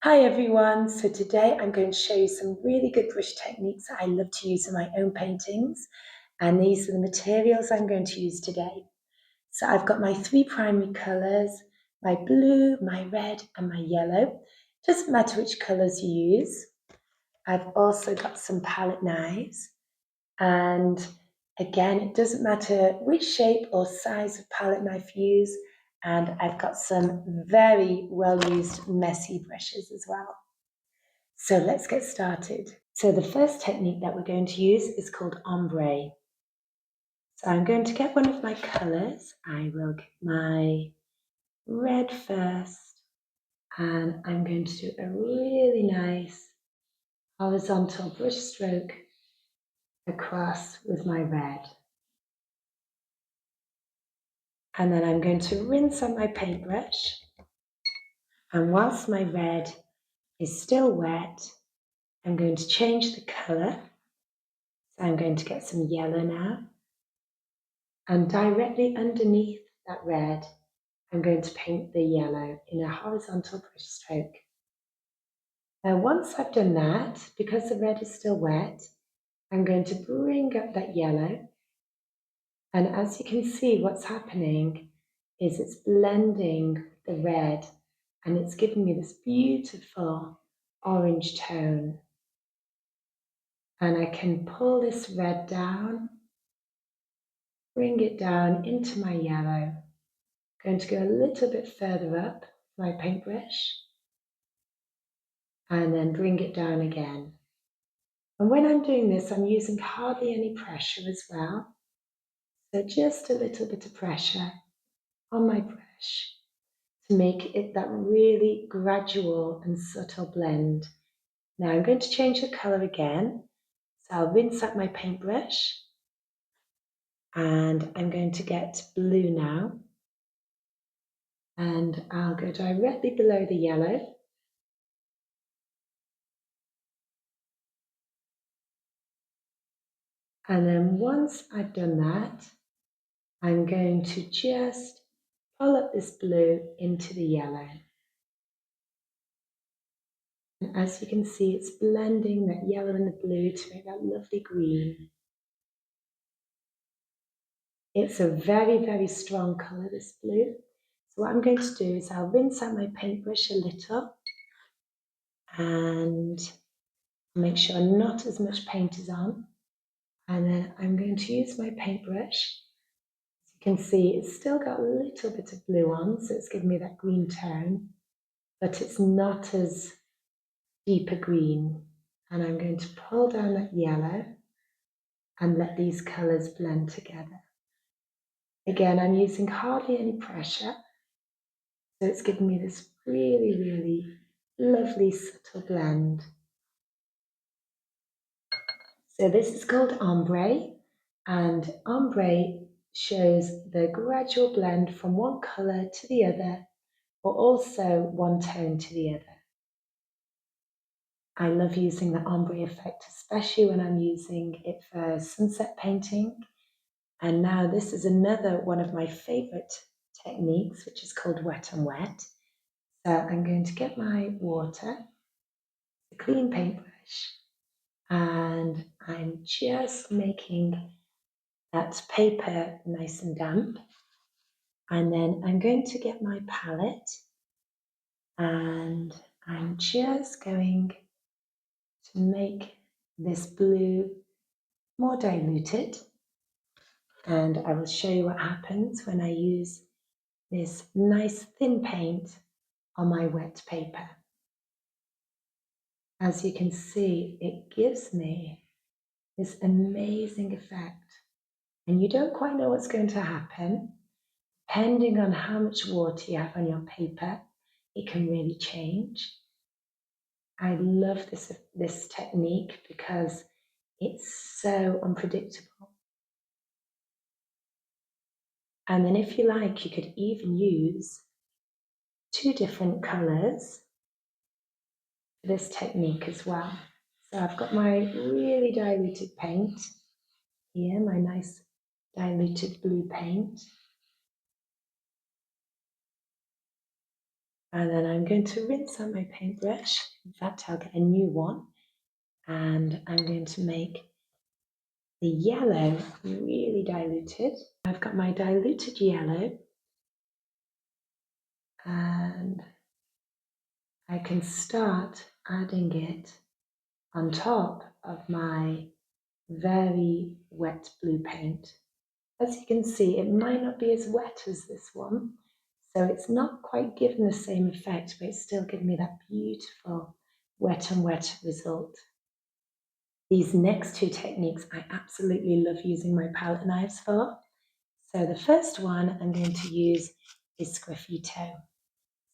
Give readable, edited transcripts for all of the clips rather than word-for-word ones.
Hi everyone, so today I'm going to show you some really good brush techniques that I love to use in my own paintings, and these are the materials I'm going to use today. So I've got my three primary colours, my blue, my red and my yellow. Doesn't matter which colours you use. I've also got some palette knives, and again, it doesn't matter which shape or size of palette knife you use, and I've got some very well used messy brushes as well. So let's get started. So the first technique that we're going to use is called ombre. So I'm going to get one of my colours. I will get my red first, and I'm going to do a really nice horizontal brush stroke across with my red. And then I'm going to rinse on my paintbrush. And whilst my red is still wet, I'm going to change the colour. So I'm going to get some yellow now. And directly underneath that red, I'm going to paint the yellow in a horizontal brush stroke. Now, once I've done that, because the red is still wet, I'm going to bring up that yellow. And as you can see, what's happening is it's blending the red and it's giving me this beautiful orange tone. And I can pull this red down, bring it down into my yellow. Going to go a little bit further up with my paintbrush and then bring it down again. And when I'm doing this, I'm using hardly any pressure as well. So just a little bit of pressure on my brush to make it that really gradual and subtle blend. Now I'm going to change the colour again. So I'll rinse out my paintbrush and I'm going to get blue now. And I'll go directly below the yellow. And then once I've done that, I'm going to just pull up this blue into the yellow. And as you can see, it's blending that yellow and the blue to make that lovely green. It's a very, very strong colour, this blue. So what I'm going to do is I'll rinse out my paintbrush a little and make sure not as much paint is on. And then I'm going to use my paintbrush. As you can see, it's still got a little bit of blue on, so it's giving me that green tone, but it's not as deep a green. And I'm going to pull down that yellow and let these colours blend together. Again, I'm using hardly any pressure, so it's giving me this really, really lovely subtle blend. So this is called ombre, and ombre shows the gradual blend from one colour to the other, or also one tone to the other. I love using the ombre effect, especially when I'm using it for sunset painting. And now this is another one of my favourite techniques, which is called wet and wet. So I'm going to get my water, a clean paintbrush, and I'm just making that paper nice and damp. And then I'm going to get my palette and I'm just going to make this blue more diluted. And I will show you what happens when I use this nice thin paint on my wet paper. As you can see, it gives me this amazing effect. And you don't quite know what's going to happen. Depending on how much water you have on your paper, it can really change. I love this technique because it's so unpredictable. And then if you like, you could even use two different colours for this technique as well. So I've got my really diluted paint here, my nice diluted blue paint. And then I'm going to rinse out my paintbrush. In fact, I'll get a new one. And I'm going to make the yellow really diluted. I've got my diluted yellow, and I can start adding it on top of my very wet blue paint. As you can see, it might not be as wet as this one, so it's not quite given the same effect, but it's still giving me that beautiful wet and wet result. These next two techniques I absolutely love using my palette knives for. So the first one I'm going to use is Sgraffito.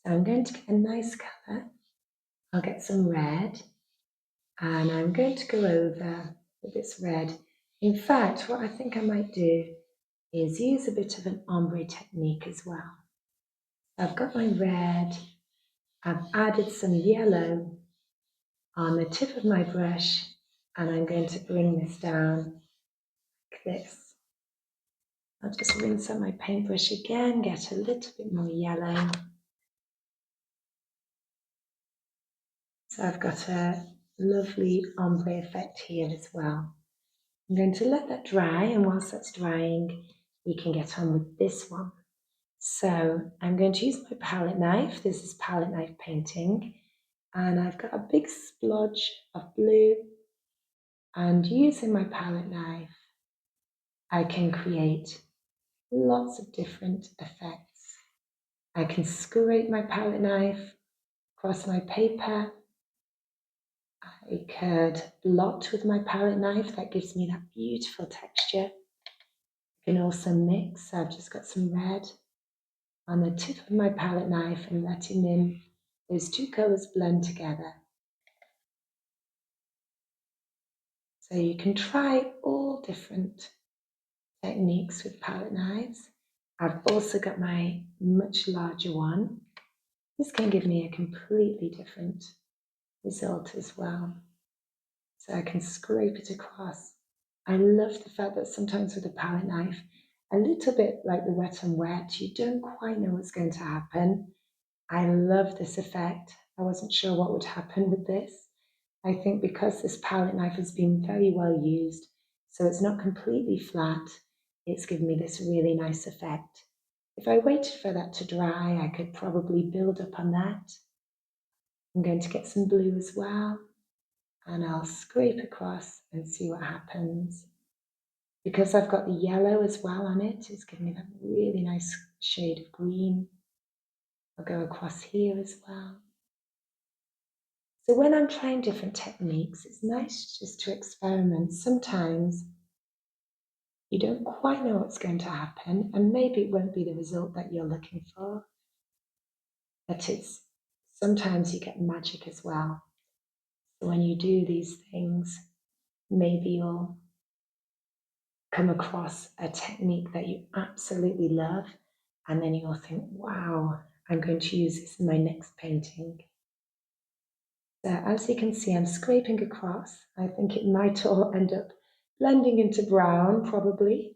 So I'm going to get a nice colour. I'll get some red, and I'm going to go over with this red. In fact, what I think I might do is use a bit of an ombre technique as well. I've got my red, I've added some yellow on the tip of my brush, and I'm going to bring this down like this. I'll just rinse out my paintbrush again, get a little bit more yellow. So I've got a lovely ombre effect here as well. I'm going to let that dry, and whilst that's drying, we can get on with this one. So I'm going to use my palette knife. This is palette knife painting, and I've got a big splodge of blue, and using my palette knife, I can create lots of different effects. I can scrape my palette knife across my paper. I could blot with my palette knife, that gives me that beautiful texture. I can also mix. I've just got some red on the tip of my palette knife and letting those two colours blend together. So you can try all different techniques with palette knives. I've also got my much larger one. This can give me a completely different result as well. So I can scrape it across. I love the fact that sometimes with a palette knife, a little bit like the wet and wet, you don't quite know what's going to happen. I love this effect. I wasn't sure what would happen with this. I think because this palette knife has been very well used, so it's not completely flat, it's given me this really nice effect. If I waited for that to dry, I could probably build up on that. I'm going to get some blue as well, and I'll scrape across and see what happens. Because I've got the yellow as well on it, it's giving me that really nice shade of green. I'll go across here as well. So when I'm trying different techniques, it's nice just to experiment. Sometimes you don't quite know what's going to happen, and maybe it won't be the result that you're looking for, but sometimes you get magic as well. So when you do these things, maybe you'll come across a technique that you absolutely love, and then you'll think, wow, I'm going to use this in my next painting. So as you can see, I'm scraping across. I think it might all end up blending into brown, probably,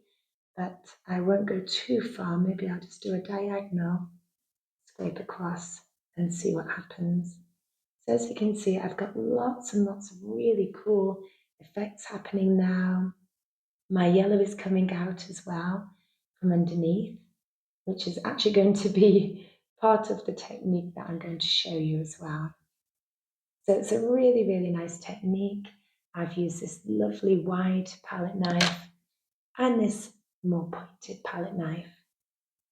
but I won't go too far. Maybe I'll just do a diagonal, scrape across and see what happens. So as you can see, I've got lots and lots of really cool effects happening now. My yellow is coming out as well from underneath, which is actually going to be part of the technique that I'm going to show you as well. So it's a really, really nice technique. I've used this lovely wide palette knife and this more pointed palette knife.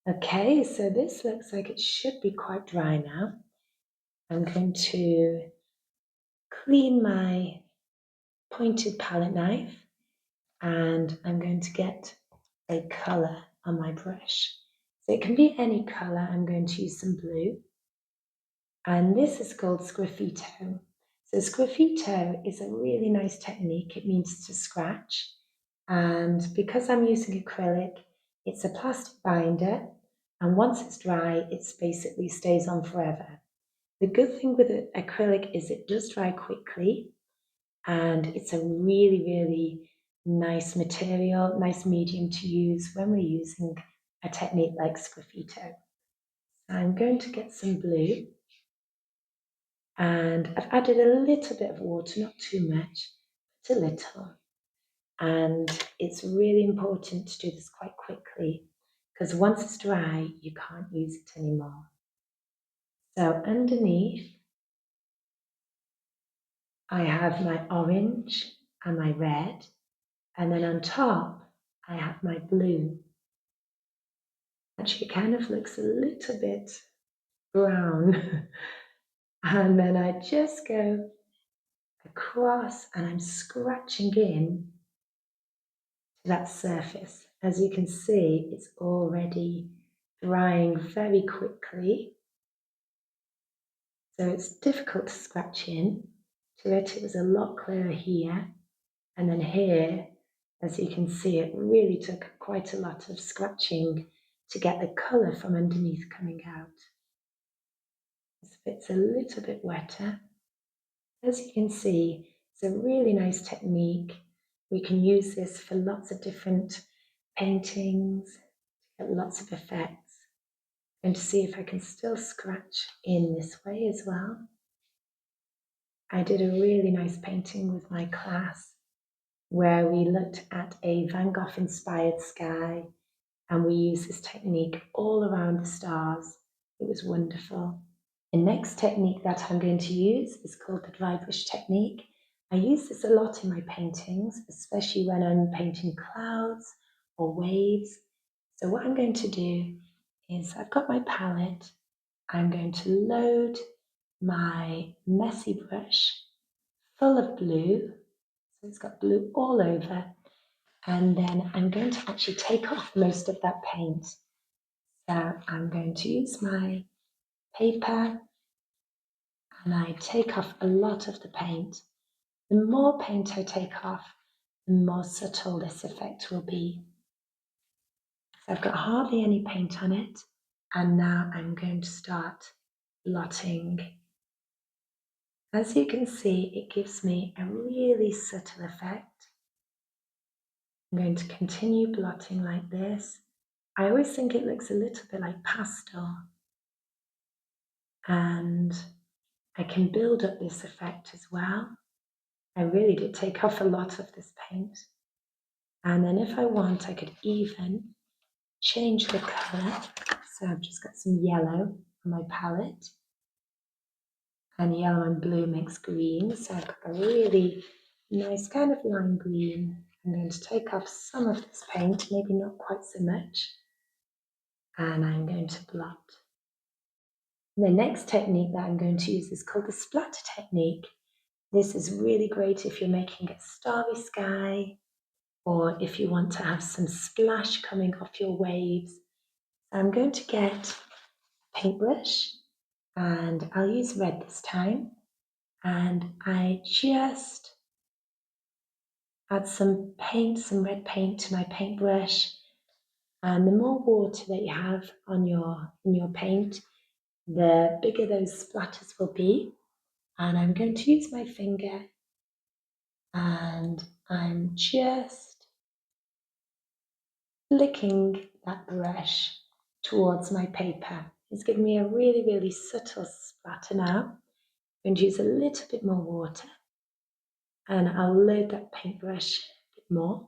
Okay, so this looks like it should be quite dry now. I'm going to clean my pointed palette knife, and I'm going to get a colour on my brush. So it can be any colour. I'm going to use some blue, and this is called Sgraffito. So Sgraffito is a really nice technique. It means to scratch, and because I'm using acrylic, it's a plastic binder, and once it's dry, it basically stays on forever. The good thing with acrylic is it does dry quickly, and it's a really, really nice material, nice medium to use when we're using a technique like Sgraffito. I'm going to get some blue, And I've added a little bit of water, not too much, but a little. And it's really important to do this quite quickly because once it's dry, you can't use it anymore. So underneath, I have my orange and my red, and then on top, I have my blue. Actually, it kind of looks a little bit brown. And then I just go across and I'm scratching in to that surface. As you can see, it's already drying very quickly. So it's difficult to scratch in. To it was a lot clearer here. And then here, as you can see, it really took quite a lot of scratching to get the colour from underneath coming out. This bit's a little bit wetter. As you can see, it's a really nice technique. We can use this for lots of different paintings, to get lots of effects. I'm going to see if I can still scratch in this way as well. I did a really nice painting with my class where we looked at a Van Gogh inspired sky and we used this technique all around the stars. It was wonderful. The next technique that I'm going to use is called the dry brush technique. I use this a lot in my paintings, especially when I'm painting clouds or waves. So what I'm going to do is I've got my palette. I'm going to load my messy brush full of blue. So it's got blue all over. And then I'm going to actually take off most of that paint. So I'm going to use my paper and I take off a lot of the paint. The more paint I take off, the more subtle this effect will be. So I've got hardly any paint on it, and now I'm going to start blotting. As you can see, it gives me a really subtle effect. I'm going to continue blotting like this. I always think it looks a little bit like pastel, and I can build up this effect as well. I really did take off a lot of this paint. And then if I want, I could even change the colour. So I've just got some yellow on my palette. And yellow and blue makes green. So I've got a really nice kind of lime green. I'm going to take off some of this paint, maybe not quite so much. And I'm going to blot. The next technique that I'm going to use is called the splatter technique. This is really great if you're making a starry sky, or if you want to have some splash coming off your waves. I'm going to get a paintbrush, and I'll use red this time, and I just add some paint, some red paint to my paintbrush, and the more water that you have on in your paint, the bigger those splatters will be. And I'm going to use my finger, and I'm just flicking that brush towards my paper. It's giving me a really, really subtle splatter now. I'm going to use a little bit more water, and I'll load that paintbrush a bit more,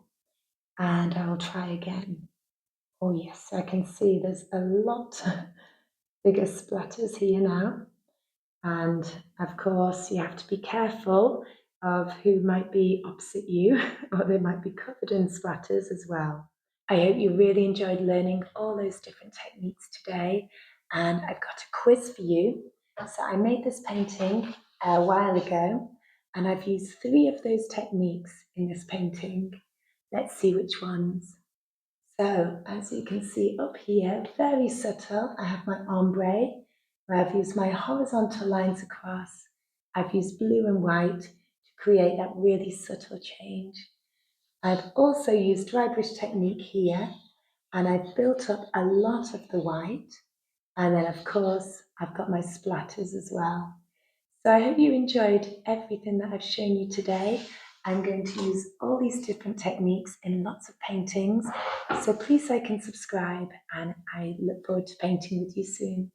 and I'll try again. Oh yes, I can see there's a lot bigger splatters here now. And of course, you have to be careful of who might be opposite you, or they might be covered in splatters as well. I hope you really enjoyed learning all those different techniques today, and I've got a quiz for you. So I made this painting a while ago, and I've used 3 of those techniques in this painting. Let's see which ones. So as you can see up here, very subtle, I have my ombre, where I've used my horizontal lines across. I've used blue and white to create that really subtle change. I've also used dry brush technique here, and I've built up a lot of the white. And then of course, I've got my splatters as well. So I hope you enjoyed everything that I've shown you today. I'm going to use all these different techniques in lots of paintings. So please like and subscribe, and I look forward to painting with you soon.